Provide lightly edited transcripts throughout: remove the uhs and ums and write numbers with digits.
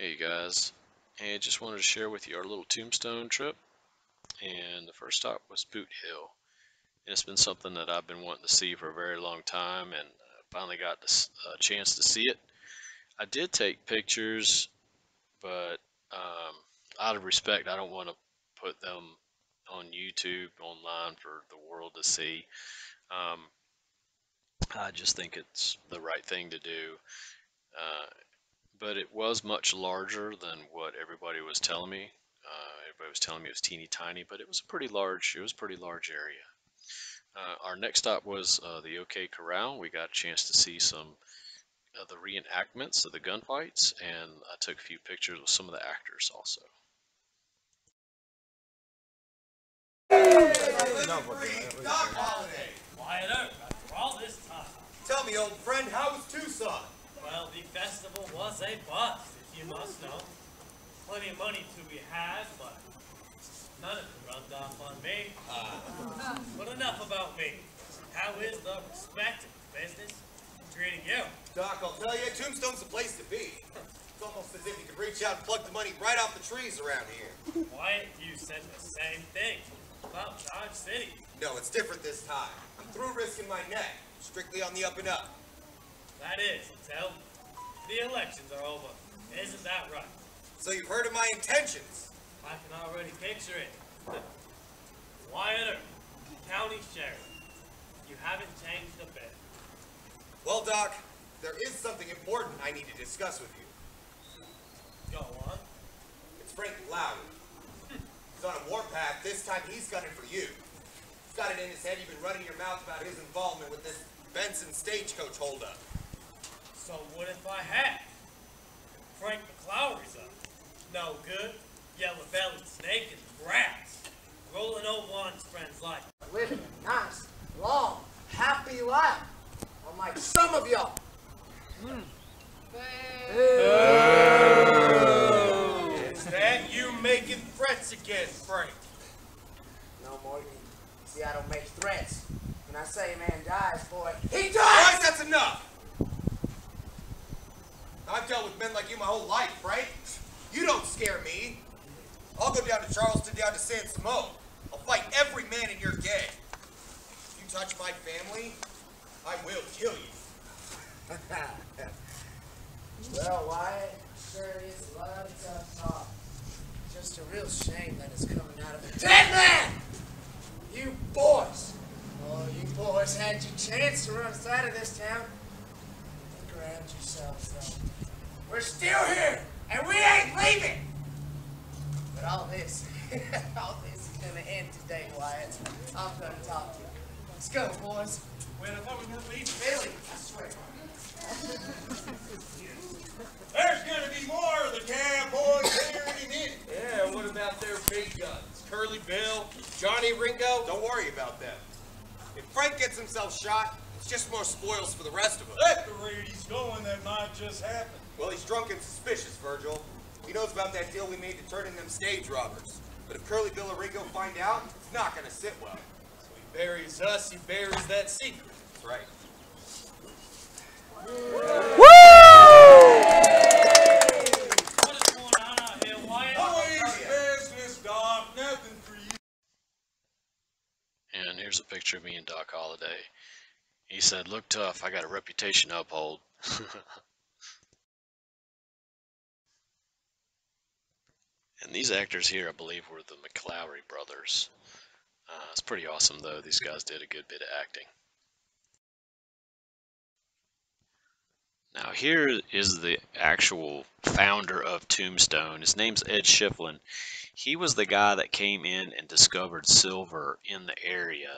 Hey guys, and just wanted to share with you our little Tombstone trip. And the first stop was Boot Hill. And it's been something that I've been wanting to see for a very long time, and finally got a chance to see it. I did take pictures, but out of respect, I don't want to put them on YouTube, online for the world to see. Um, I just think it's the right thing to do. Uh, but it was much larger than what everybody was telling me. Everybody was telling me it was teeny tiny, but it was a pretty large. It was a pretty large area. Our next stop was the OK Corral. We got a chance to see some of the reenactments of the gunfights, and I took a few pictures with some of the actors also. Doc Holiday! Quiet up after all this time. Tell me, old friend, how was Tucson? Well, the festival was a bust, if you must know. Plenty of money to be had, but none of it rubbed off on me. But enough about me. How is the respected business treating you? Doc, I'll tell you, Tombstone's the place to be. It's almost as if you could reach out and pluck the money right off the trees around here. Why, you said the same thing about Dodge City. No, it's different this time. I'm through risking my neck. Strictly on the up and up. That is, until the elections are over. Isn't that right? So you've heard of my intentions? I can already picture it. Wyatt, county sheriff. You haven't changed a bit. Well, Doc, there is something important I need to discuss with you. Go on. It's Frank Lowry. He's on a warpath. This time he's gunning for you. He's got it in his head you've been running your mouth about his involvement with this Benson stagecoach holdup. So what if I had? Frank McLaury's up. No good. Yellow-bellied snake in the grass. Rolling over on his friends like. Living a nice, long, happy life. Unlike some of y'all. Is that you making threats again, Frank? No, Morgan. See, I don't make threats. When I say a man dies, boy, he All dies! right, that's enough. I've dealt with men like you my whole life, Frank. You don't scare me. I'll go down to Charleston, down to San Simone. I'll fight every man in your gang. If you touch my family, I will kill you. Well, Wyatt, sure is a lot of tough talk. Just a real shame that it's coming out of a dead man! You boys! Oh, you boys had your chance to run us out of this town. Look around yourselves, though. We're still here, and we ain't leaving! But all this is gonna end today, Wyatt. I'm gonna talk to you. Let's go, boys. Wait, I thought we were going to leave. Billy, I swear. There's going to be more of the cowboys here in a minute. Yeah, what about their big guns? Curly Bill, Johnny Ringo? Don't worry about them. If Frank gets himself shot, it's just more spoils for the rest of us. At the rate he's going, that might just happen. Well, he's drunk and suspicious, Virgil. He knows about that deal we made to turn in them stage robbers. But if Curly Bill or Ringo find out, it's not going to sit well. So he buries us, he buries that secret. That's right. What is going on out here, Wyatt? Always business, Doc. Nothing for you. And here's a picture of me and Doc Holliday. He said, "Look tough. I got a reputation to uphold." And these actors here, I believe, were the McLaury brothers. It's pretty awesome, though. These guys did a good bit of acting. Now, here is the actual founder of Tombstone. His name's Ed Shiflin. He was the guy that came in and discovered silver in the area.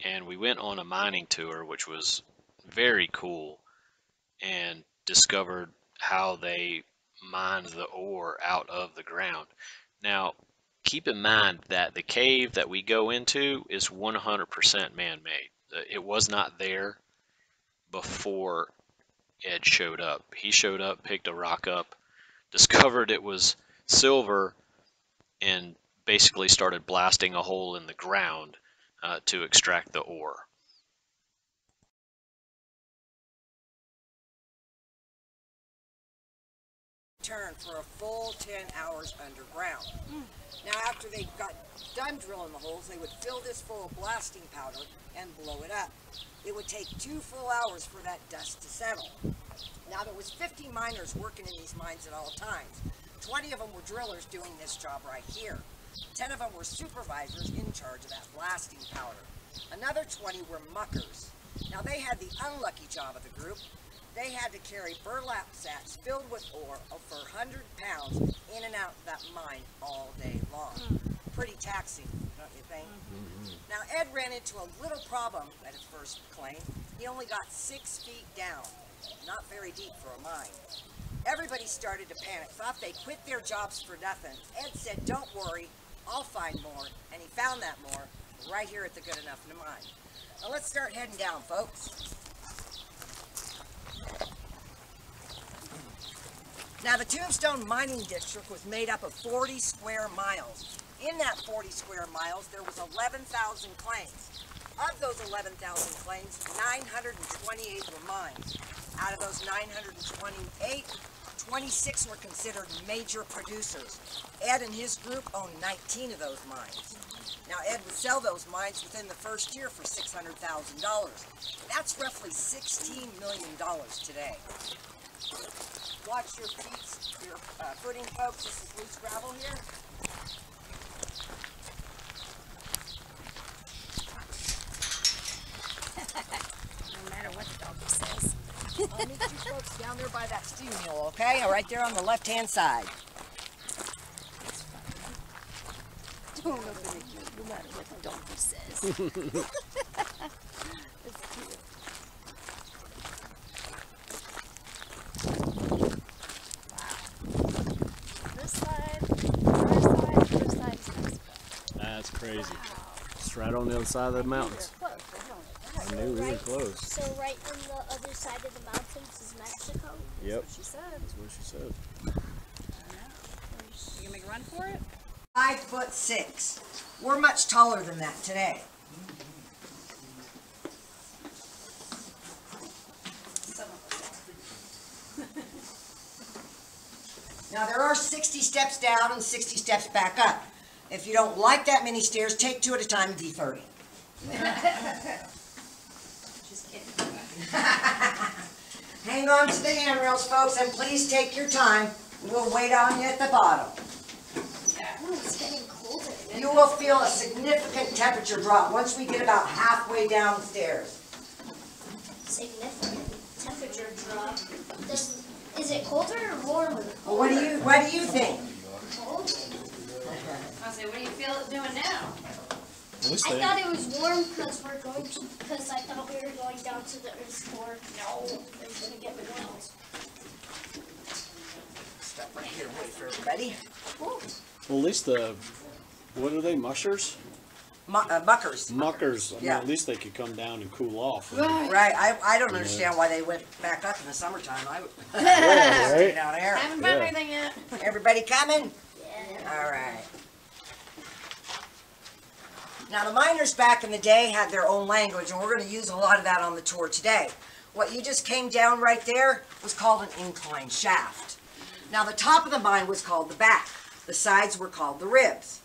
And we went on a mining tour, which was very cool, and discovered how they mined the ore out of the ground. Now, keep in mind that the cave that we go into is 100% man-made. It was not there before Ed showed up. He showed up, picked a rock up, discovered it was silver, and basically started blasting a hole in the ground to extract the ore. return for a full 10 hours underground. Now after they got done drilling the holes, they would fill this full of blasting powder and blow it up. It would take 2 full hours for that dust to settle. Now there was 50 miners working in these mines at all times. 20 of them were drillers doing this job right here. 10 of them were supervisors in charge of that blasting powder. Another 20 were muckers. Now they had the unlucky job of the group. They had to carry burlap sacks filled with ore for 100 pounds in and out that mine all day long. Pretty taxing, don't you think? Now Ed ran into a little problem at his first claim. He only got 6 feet down, not very deep for a mine. Everybody started to panic, thought they quit their jobs for nothing. Ed said, "Don't worry, I'll find more," and he found that more right here at the Good Enough mine. Now let's start heading down, folks. Now the Tombstone mining district was made up of 40 square miles. In that 40 square miles, there was 11,000 claims. Of those 11,000 claims, 928 were mines. Out of those 928, 26 were considered major producers. Ed and his group owned 19 of those mines. Now Ed would sell those mines within the first year for $600,000. That's roughly $16 million today. Watch your footing, folks. This is loose gravel here. No matter what the dog says. I'll meet you folks down there by that steam mill, okay? Right there on the left-hand side. Don't look at you, no matter what the dog says. It's cute. That's crazy. It's right on the other side of the mountains. I knew we were close. So right on the other side of the mountains is Mexico? Yep. That's what she said. That's what she said. You gonna make a run for it? 5'6". We're much taller than that today. Now there are 60 steps down and 60 steps back up. If you don't like that many stairs, take 2 at a time and D30. Just kidding. Hang on to the handrails, folks, and please take your time. We'll wait on you at the bottom. Oh, it's getting colder. You will feel a significant temperature drop once we get about halfway down the stairs. Significant temperature drop. Is it colder or warmer? Well, what do you think? Cold. I say, what do you feel it doing now? I thought it was warm because I thought we were going down to the Earth's core. No, it's gonna get warm. Step right here, wait for everybody. Well, at least what are they, mushers? Muckers. Muckers. I mean, Yeah. at least they could come down and cool off. Right, I don't understand why they went back up in the summertime. I would Yeah, stay right? down there. Haven't found Yeah. anything yet. Everybody coming? Yeah. All right. Now the miners back in the day had their own language, and we're going to use a lot of that on the tour today. What you just came down right there was called an incline shaft. Now the top of the mine was called the back. The sides were called the ribs.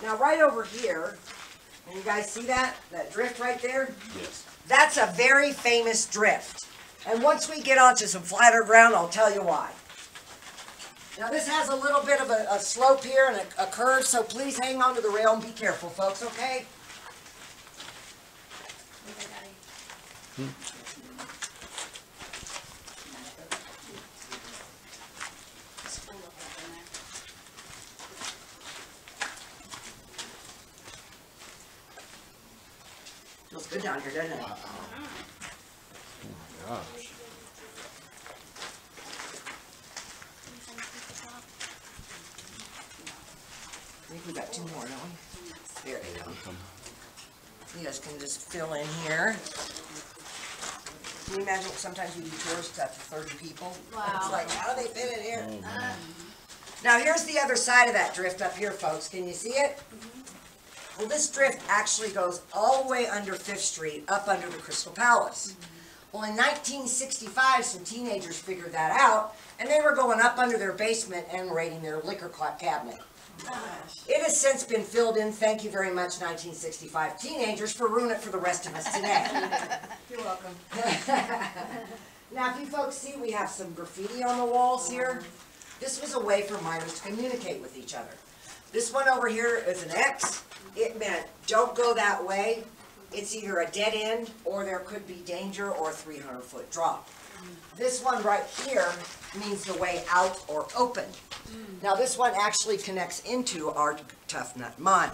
Now right over here, and you guys see that drift right there? Yes. That's a very famous drift. And once we get onto some flatter ground, I'll tell you why. Now this has a little bit of a slope here and a curve, so please hang on to the rail and be careful, folks, okay? Feels good down here, doesn't it? Oh my gosh. I think we got 2 more, don't we? There you go. You guys can just fill in here. Can you imagine sometimes we do tours to up to 30 people? Wow. It's like, how do they fit in here? Now here's the other side of that drift up here, folks. Can you see it? Well, this drift actually goes all the way under 5th Street, up under the Crystal Palace. Well, in 1965, some teenagers figured that out, and they were going up under their basement and raiding their liquor cabinet. It has since been filled in. Thank you very much, 1965 teenagers, for ruining it for the rest of us today. You're welcome. Now, if you folks see, we have some graffiti on the walls here. This was a way for miners to communicate with each other. This one over here is an X. It meant, don't go that way. It's either a dead end, or there could be danger, or a 300-foot drop. This one right here means the way out or open. Now, this one actually connects into our Tough Nut mine.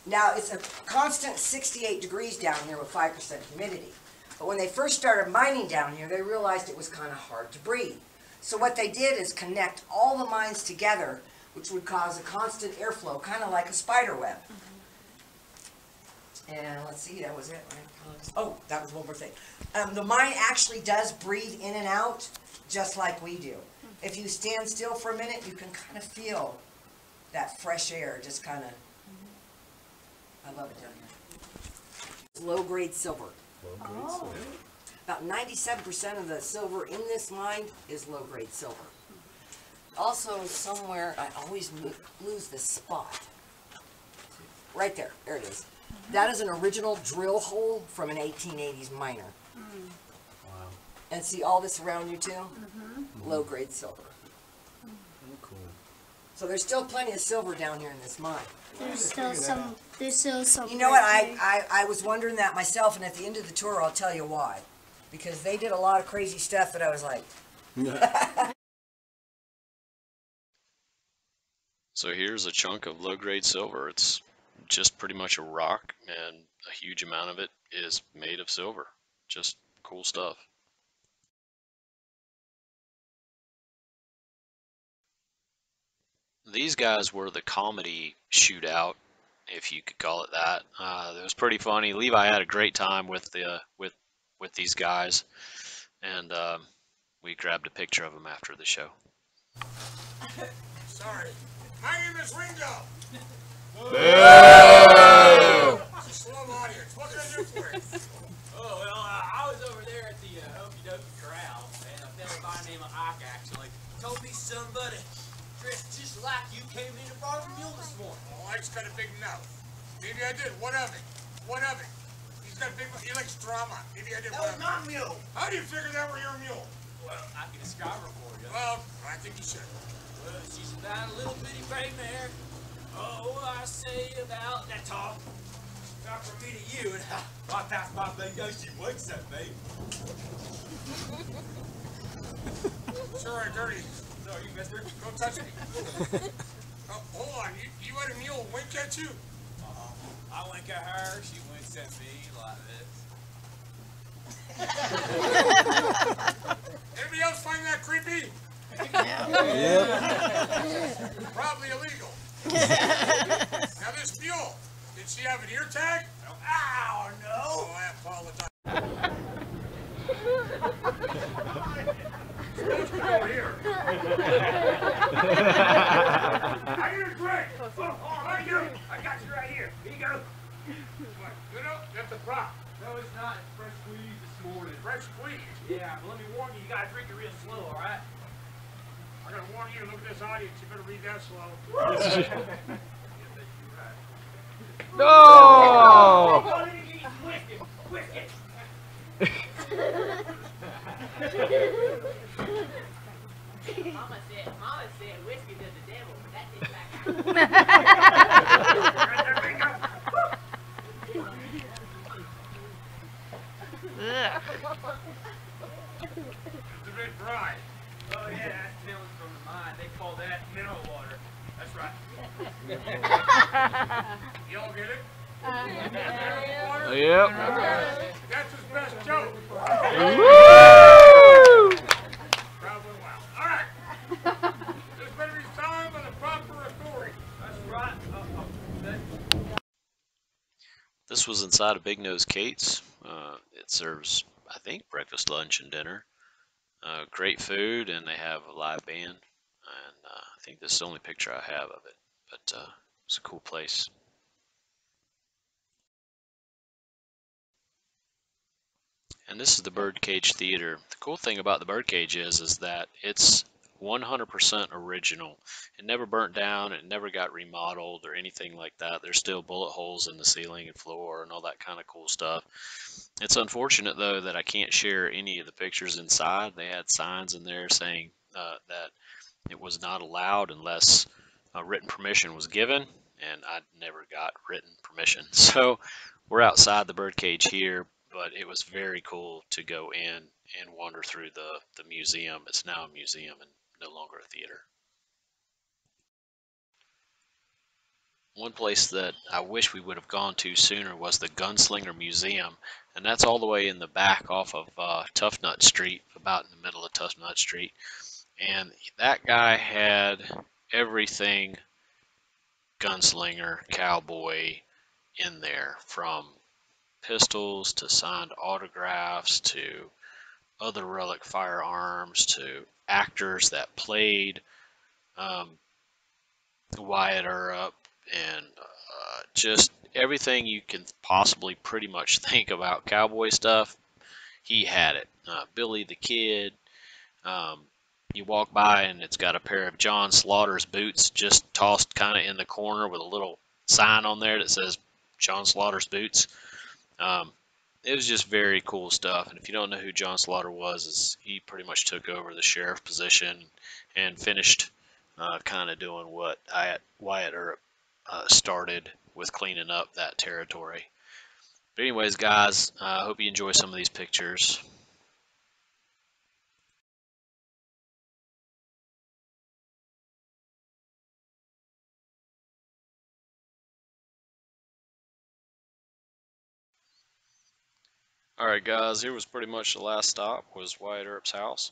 Now, it's a constant 68 degrees down here with 5% humidity. But when they first started mining down here, they realized it was kind of hard to breathe. So what they did is connect all the mines together, which would cause a constant airflow, kind of like a spider web. And let's see, that was it, right? Oh, that was one more thing. The mine actually does breathe in and out, just like we do. If you stand still for a minute, you can kind of feel that fresh air, just kind of, I love it down here. Low-grade silver. Low-grade silver. About 97% of the silver in this mine is low-grade silver. Also, somewhere, I always lose this spot. Right there, there it is. That is an original drill hole from an 1880s miner. Wow. And see all this around you too? Low-grade silver. Oh, cool. So there's still plenty of silver down here in this mine. There's still some. There's still some. You know what? I was wondering that myself, and at the end of the tour, I'll tell you why. Because they did a lot of crazy stuff that I was like. So here's a chunk of low-grade silver. It's just pretty much a rock, and a huge amount of it is made of silver. Just cool stuff. These guys were the comedy shootout, if you could call it that. It was pretty funny. Levi had a great time with these guys, and we grabbed a picture of them after the show. Sorry. My name is Ringo. Boo! It's a slow audience. What can I do for you? Oh, well, I was over there at the Corral, and a fella by the name of Ike actually told me somebody dressed just like you came in and brought a mule this morning. Oh, Ike's got a big mouth. Maybe I did. What of it? What of it? He's got a big mouth. He likes drama. Maybe I did. That was my mule. How do you figure that were your mule? Well, I can describe her for you. Well, I think you should. Well, she's about a little bitty gray mare. Oh, I say about that tall. Not from me to you, and I passed my bingo, she wakes up, babe. Sure are dirty. No, you mister. Don't touch me. Oh, hold on. You had a mule wink at you? I wink at her, she winks at me like this. Anybody else find that creepy? Probably illegal. Now this mule, did she have an ear tag? Ow, no! Oh, I apologize. Over here. I need a drink. Right here. I got you right here. Here you go. You know, that's a prop. No, it's not. It's fresh squeeze this morning. Fresh squeeze. Yeah, but let me warn you, you gotta drink it real slow, alright? I gotta warn you, look at this audience, you better read that slow. No! Oh, let me get you some whiskey. Whiskey. Mama said whiskey to the devil, but that didn't back out. Right there, bingo. It's a bit dry. Oh yeah, that's tailings from the mine. They call that mineral water. That's right. You all get it? Yep. That's his best joke. Woo! Traveling well. All right. This better be signed by the proper authority. That's right. This was inside of Big Nose Kate's. It serves, I think, breakfast, lunch, and dinner. Great food, and they have a live band. And I think this is the only picture I have of it, but it's a cool place. And this is the Birdcage Theater. The cool thing about the Birdcage is that it's 100% original. It never burnt down, it never got remodeled or anything like that. There's still bullet holes in the ceiling and floor and all that kind of cool stuff. It's unfortunate though that I can't share any of the pictures inside. They had signs in there saying that it was not allowed unless written permission was given, and I never got written permission. So we're outside the birdcage here, but it was very cool to go in and wander through the museum. It's now a museum and no longer a theater. One place that I wish we would have gone to sooner was the Gunslinger Museum, and that's all the way in the back off of Tough Nut Street, about in the middle of Tough Nut Street. And that guy had everything gunslinger, cowboy in there, from pistols to signed autographs to other relic firearms to actors that played Wyatt Earp, and just everything you can possibly pretty much think about cowboy stuff. He had it. Billy the Kid. You walk by and it's got a pair of John Slaughter's boots just tossed kind of in the corner with a little sign on there that says John Slaughter's boots. It was just very cool stuff. And if you don't know who John Slaughter was, he pretty much took over the sheriff position and finished kind of doing what Wyatt Earp started with cleaning up that territory. But anyways, guys, I hope you enjoy some of these pictures. Alright guys, here was pretty much the last stop, was Wyatt Earp's house.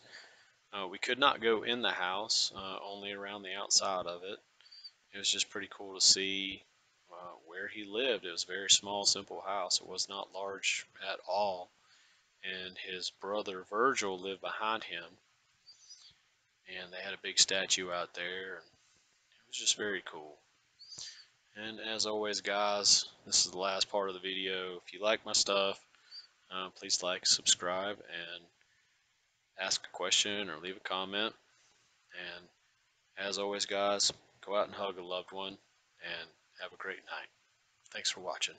We could not go in the house, only around the outside of it. It was just pretty cool to see where he lived. It was a very small, simple house. It was not large at all. And his brother Virgil lived behind him. And they had a big statue out there. And it was just very cool. And as always guys, this is the last part of the video. If you like my stuff, please like, subscribe, and ask a question or leave a comment. And as always guys, go out and hug a loved one and have a great night. Thanks for watching.